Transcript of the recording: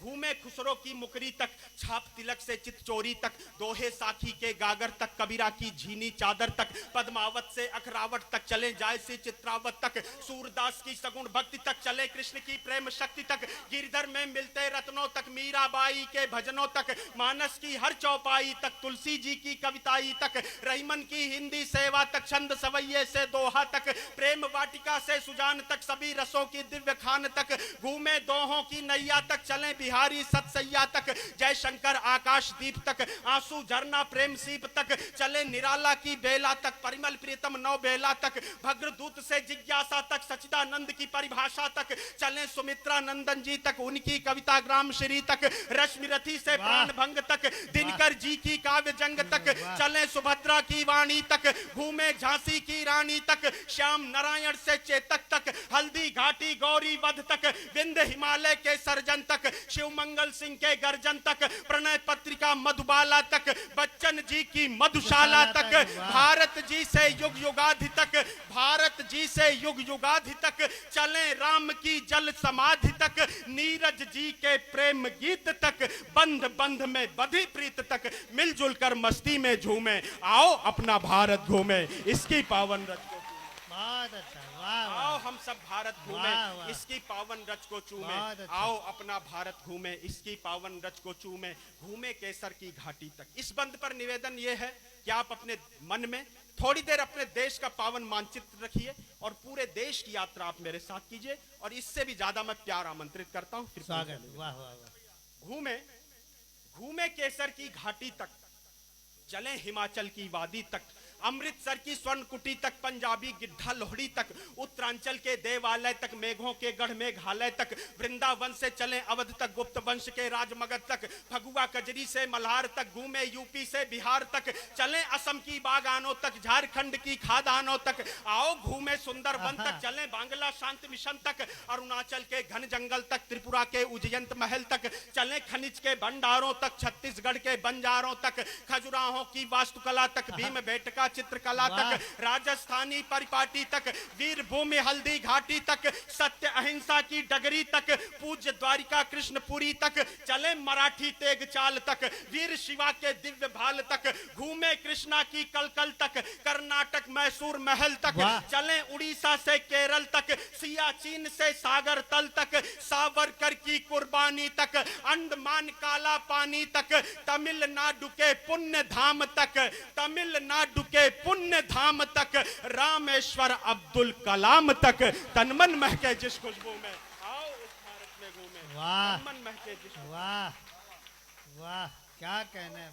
घूमे खुसरो की मुकरी तक, छाप तिलक से चित चोरी तक, दोहे साखी के गागर तक, कबीरा की झीनी चादर तक, पद्मावत से अखरावट तक, चले जायसी चित्रावत तक, सूरदास की सगुण भक्ति तक, चले कृष्ण की प्रेम शक्ति तक, गिरधर में मिलते रत्नों तक, मीराबाई के भजनों तक, मानस की हर चौपाई तक, तुलसी जी की कविताई तक, रहीमन की हिंदी सेवा तक, छंद सवैये से दोहा तक, प्रेम वाटिका से सुजान तक, सभी रसों की दिव्य खान तक, घूमे दोहों की नैया तक, चले बिहारी सतसैया तक, जय शंकर आकाशदीप तक, आंसू झरना प्रेम सीप तक, चले निराला की बेला तक, परिमल प्रियतम नौ बेला तक, भद्रदूत से जिज्ञासा तक, सच्चिदानंद की परिभाषा तक, चले सुमित्रा नंदन जी तक, उनकी कविता ग्राम श्री तक, रश्मि रथी से प्राण भंग तक, दिनकर जी की काव्य जंग तक, चले सुभद्रा की वाणी तक, घूमे झांसी की रानी तक, श्याम नारायण से चेतक तक, हल्दी घाटी गौरी वध तक, विंध्य हिमालय के सर्जन तक, शिव मंगल सिंह के गर्जन तक, प्रणय पत्रिका मधुबाला तक, बच्चन जी की मधुशाला तक, भारत जी से युग युगाधि तक, भारत जी से युग युगाधि तक, चले राम की जल समाधि तक, नीरज जी के प्रेम गीत तक, बंध बंध में बधी प्रीत तक, मिलजुल कर मस्ती में झूमे, आओ अपना भारत घूमे, इसकी पावन रच को आओ हम सब भारत घूमे, इसकी पावन रच को चूमे, आओ अपना भारत घूमे, इसकी पावन रच को चूमे, घूमे केसर की घाटी तक। इस बंद पर निवेदन यह है कि आप अपने मन में थोड़ी देर अपने देश का पावन मानचित्र रखिए और पूरे देश की यात्रा आप मेरे साथ कीजिए, और इससे भी ज्यादा मैं प्यार आमंत्रित करता हूं। घूमे घूमे केसर की घाटी तक, चले हिमाचल की वादी तक, अमृतसर की स्वर्ण कुटी तक, पंजाबी गिड्ढा लोहड़ी तक, उत्तरांचल के देवालय तक, मेघों के गढ़ मेघालय तक, वृंदावन से चले अवध तक, गुप्त वंश के राजमगध तक, फगुआ कजरी से मल्हार तक, घूमे यूपी से बिहार तक, चले असम की बागानों तक, झारखंड की खादानों तक, आओ घूमे सुंदरवन तक, चले बांग्ला शांति मिशन तक, अरुणाचल के घन जंगल तक, त्रिपुरा के उज्जैन महल तक, चले खनिज के भंडारों तक, छत्तीसगढ़ के बंजारों तक, खजुराहों की वास्तुकला तक, भीम बेटका चित्रकला तक, राजस्थानी परिपाटी तक, वीर भूमि हल्दी घाटी तक, सत्य अहिंसा की डगरी तक, पूज्य द्वारिका कृष्णपुरी तक, चले मराठी तेग चाल तक, वीर शिवा के दिव्य भाल तक, घूमे कृष्णा की कलकल तक, कर्नाटक मैसूर महल तक, चले उड़ीसा से केरल तक, सियाचिन से सागर तल तक, सावरकर की कुर्बानी तक, अंडमान काला पानी तक, तमिलनाडु के पुण्य धाम तक, तमिलनाडु के पुण्य धाम तक, रामेश्वर अब्दुल कलाम तक, तनमन महके जिस खुशबू में, आओ इस भारत में घूमे, तनमन महके जिस, वाह वाह, क्या कहने।